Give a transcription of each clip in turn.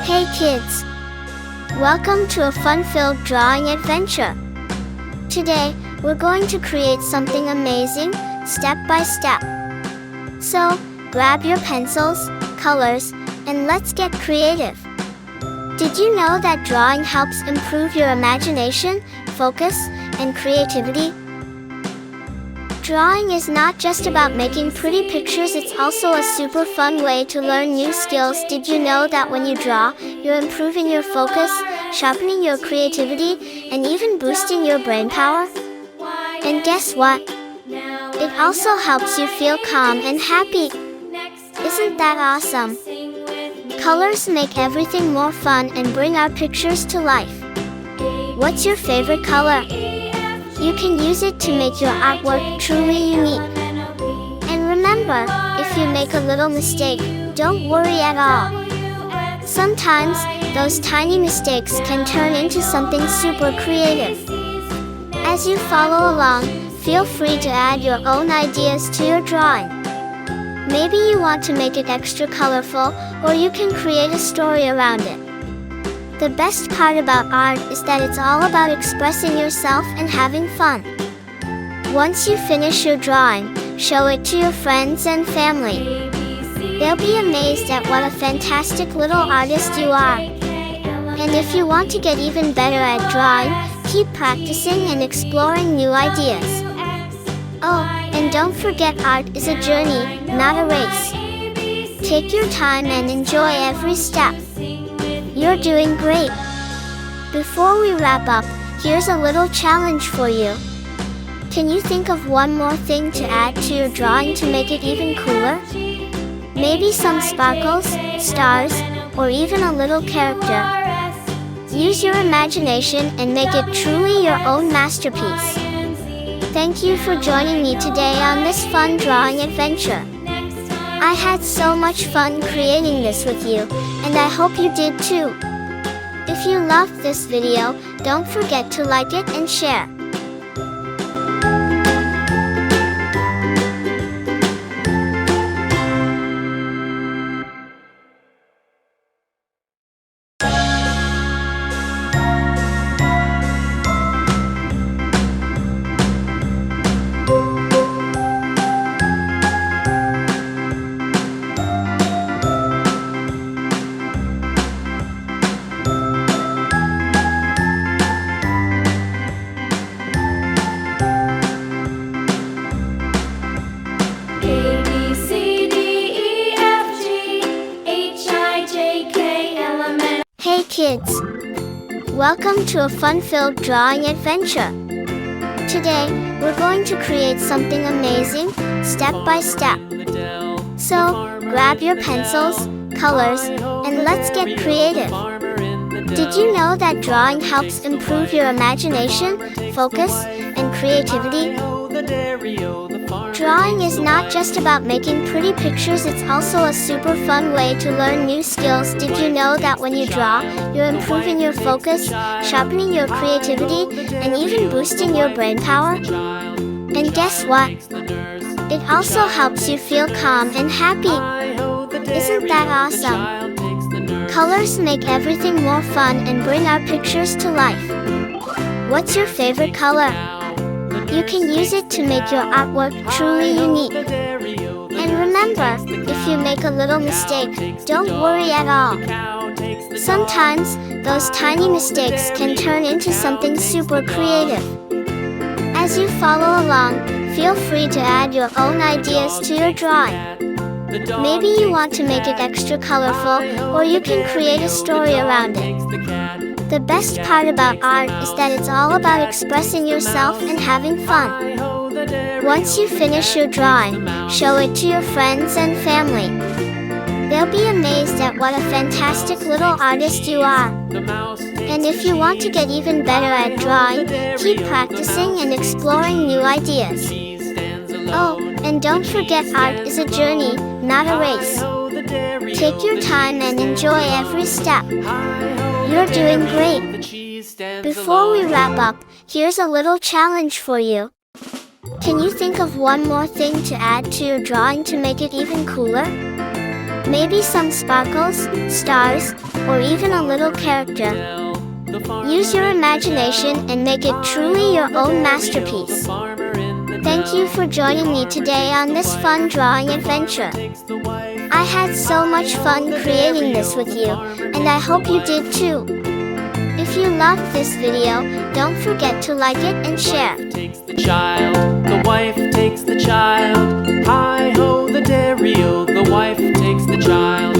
Hey kids! Welcome to a fun-filled drawing adventure. Today, we're going to create something amazing, step by step. So, grab your pencils, colors, and let's get creative. Did you know that drawing helps improve your imagination, focus, and creativity? Drawing is not just about making pretty pictures, it's also a super fun way to learn new skills. Did you know that when you draw, you're improving your focus, sharpening your creativity, and even boosting your brain power? And guess what? It also helps you feel calm and happy. Isn't that awesome? Colors make everything more fun and bring our pictures to life. What's your favorite color? You can use it to make your artwork truly unique. And remember, if you make a little mistake, don't worry at all. Sometimes, those tiny mistakes can turn into something super creative. As you follow along, feel free to add your own ideas to your drawing. Maybe you want to make it extra colorful, or you can create a story around it. The best part about art is that it's all about expressing yourself and having fun. Once you finish your drawing, show it to your friends and family. They'll be amazed at what a fantastic little artist you are. And if you want to get even better at drawing, keep practicing and exploring new ideas. Oh, and don't forget, art is a journey, not a race. Take your time and enjoy every step. You're doing great! Before we wrap up, here's a little challenge for you. Can you think of one more thing to add to your drawing to make it even cooler? Maybe some sparkles, stars, or even a little character. Use your imagination and make it truly your own masterpiece. Thank you for joining me today on this fun drawing adventure. I had so much fun creating this with you, and I hope you did too. If you loved this video, don't forget to like it and share. Hey kids! Welcome to a fun-filled drawing adventure. Today, we're going to create something amazing, step by step. So, grab your pencils, colors, and let's get creative. Did you know that drawing helps improve your imagination, focus, and creativity? Drawing is not just about making pretty pictures, it's also a super fun way to learn new skills. Did you know that when you draw, you're improving your focus, sharpening your creativity, and even boosting your brain power? And guess what? It also helps you feel calm and happy. Isn't that awesome? Colors make everything more fun and bring our pictures to life. What's your favorite color? You can use it to make your artwork truly unique. And remember, if you make a little mistake, don't worry at all. Sometimes, those tiny mistakes can turn into something super creative. As you follow along, feel free to add your own ideas to your drawing. Maybe you want to make it extra colorful, or you can create a story around it. The best part about art is that it's all about expressing yourself and having fun. Once you finish your drawing, show it to your friends and family. They'll be amazed at what a fantastic little artist you are. And if you want to get even better at drawing, keep practicing and exploring new ideas. Oh, and don't forget, art is a journey, not a race. Take your time and enjoy every step. You're doing great! Before we wrap up, here's a little challenge for you. Can you think of one more thing to add to your drawing to make it even cooler? Maybe some sparkles, stars, or even a little character. Use your imagination and make it truly your own masterpiece. Thank you for joining me today on this fun drawing adventure. I had so much fun creating this with you, and I hope you did too. If you loved this video, don't forget to like it and share. The child, the wife takes the child. Hi-ho, the dairy-o, the wife takes the child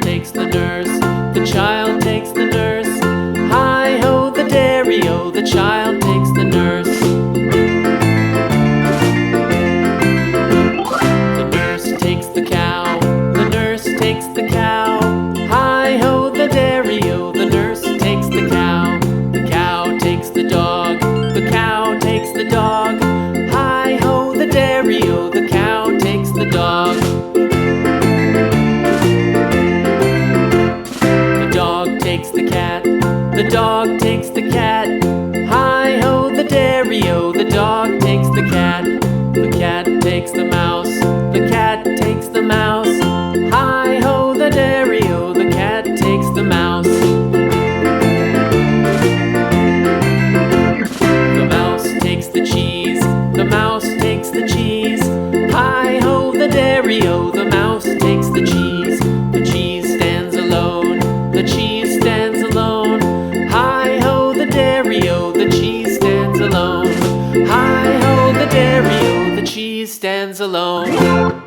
takes the nurse, the child takes the nurse. Hi-ho, the dairy-o, the child takes the nurse. The nurse takes the cow, the nurse takes the cow. Hi-ho, the dairy-o, the nurse takes the cow takes the dog, the cow takes the dog. Hi-ho, the dairy-o, the cow takes the dog. The dog takes the cat, the dog takes the cat. Hi-ho, the dairy-o, the dog takes the cat takes the mouse, the cat takes the mouse. Hi-ho, the dairy-o, the cat takes the mouse. The mouse takes the cheese, the mouse takes the cheese. Hi-ho, the dairy-o, the mouse takes the cheese. The cheese stands alone, the cheese stands alone. Hi-ho, the dairy-o, the cheese stands alone. Hi-ho, the dairy-o, the cheese stands alone.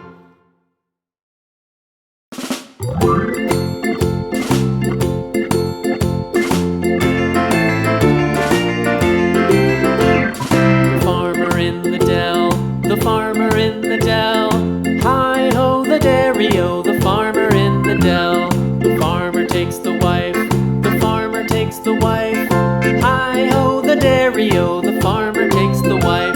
The farmer in the dell. Hi-ho, the dairy-o, the farmer in the dell. The farmer takes the wife, the farmer takes the wife. Hi-ho, the dairy-o, the farmer takes the wife.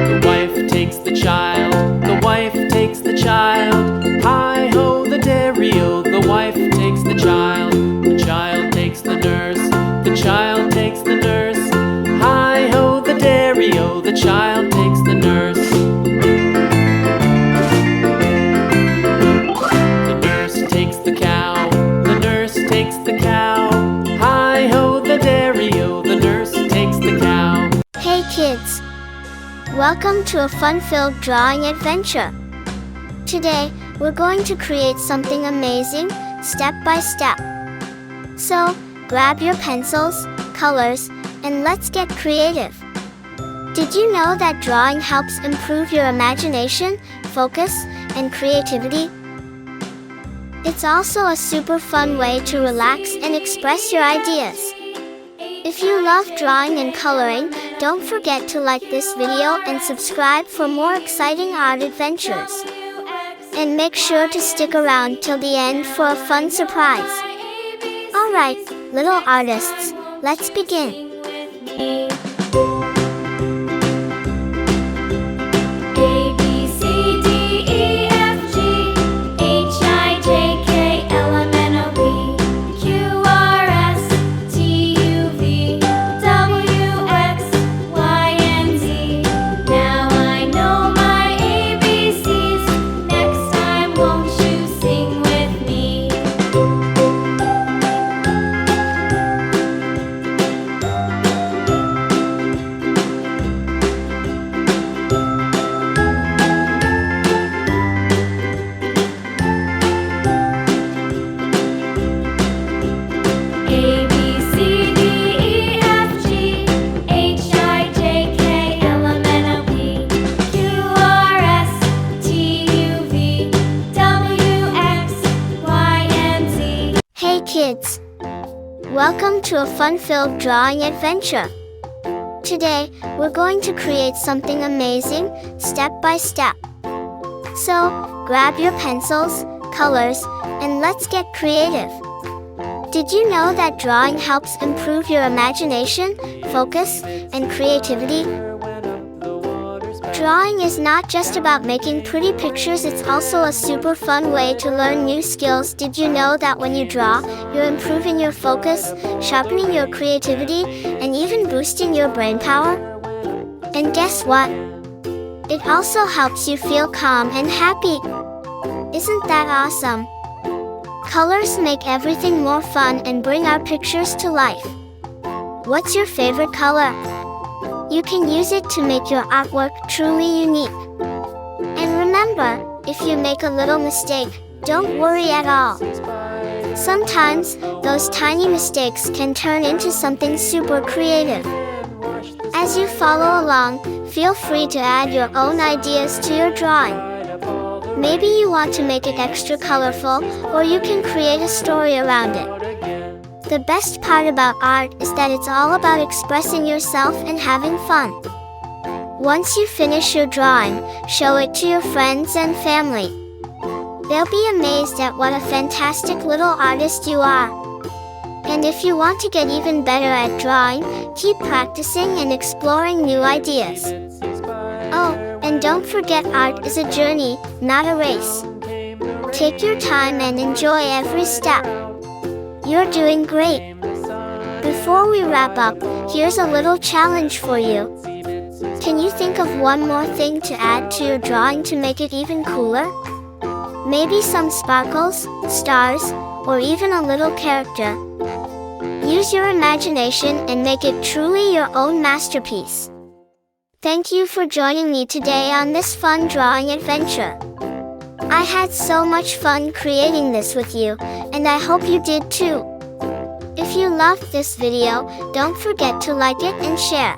The wife takes the child, the wife takes the child. Hi-ho, the dairy-o, the wife takes the child takes the nurse, the child takes the nurse. Hi-ho, the dairy-o, the child takes the nurse. The nurse takes the cow, the nurse takes the cow. Hi-ho, the dairy-o, the nurse takes the cow. Hey kids! Welcome to a fun-filled drawing adventure. Today, we're going to create something amazing, step by step. So, grab your pencils, colors, and let's get creative. Did you know that drawing helps improve your imagination, focus, and creativity? It's also a super fun way to relax and express your ideas. If you love drawing and coloring, don't forget to like this video and subscribe for more exciting art adventures. And make sure to stick around till the end for a fun surprise. Alright, little artists, let's begin. Kids, welcome to a fun-filled drawing adventure. Today, we're going to create something amazing, step by step. So, grab your pencils, colors, and let's get creative. Did you know that drawing helps improve your imagination, focus, and creativity? Drawing is not just about making pretty pictures, it's also a super fun way to learn new skills. Did you know that when you draw, you're improving your focus, sharpening your creativity, and even boosting your brain power? And guess what? It also helps you feel calm and happy. Isn't that awesome? Colors make everything more fun and bring our pictures to life. What's your favorite color? You can use it to make your artwork truly unique. And remember, if you make a little mistake, don't worry at all. Sometimes, those tiny mistakes can turn into something super creative. As you follow along, feel free to add your own ideas to your drawing. Maybe you want to make it extra colorful, or you can create a story around it. The best part about art is that it's all about expressing yourself and having fun. Once you finish your drawing, show it to your friends and family. They'll be amazed at what a fantastic little artist you are. And if you want to get even better at drawing, keep practicing and exploring new ideas. Oh, and don't forget, art is a journey, not a race. Take your time and enjoy every step. You're doing great. Before we wrap up, here's a little challenge for you. Can you think of one more thing to add to your drawing to make it even cooler? Maybe some sparkles, stars, or even a little character. Use your imagination and make it truly your own masterpiece. Thank you for joining me today on this fun drawing adventure. I had so much fun creating this with you, and I hope you did too. If you loved this video, don't forget to like it and share.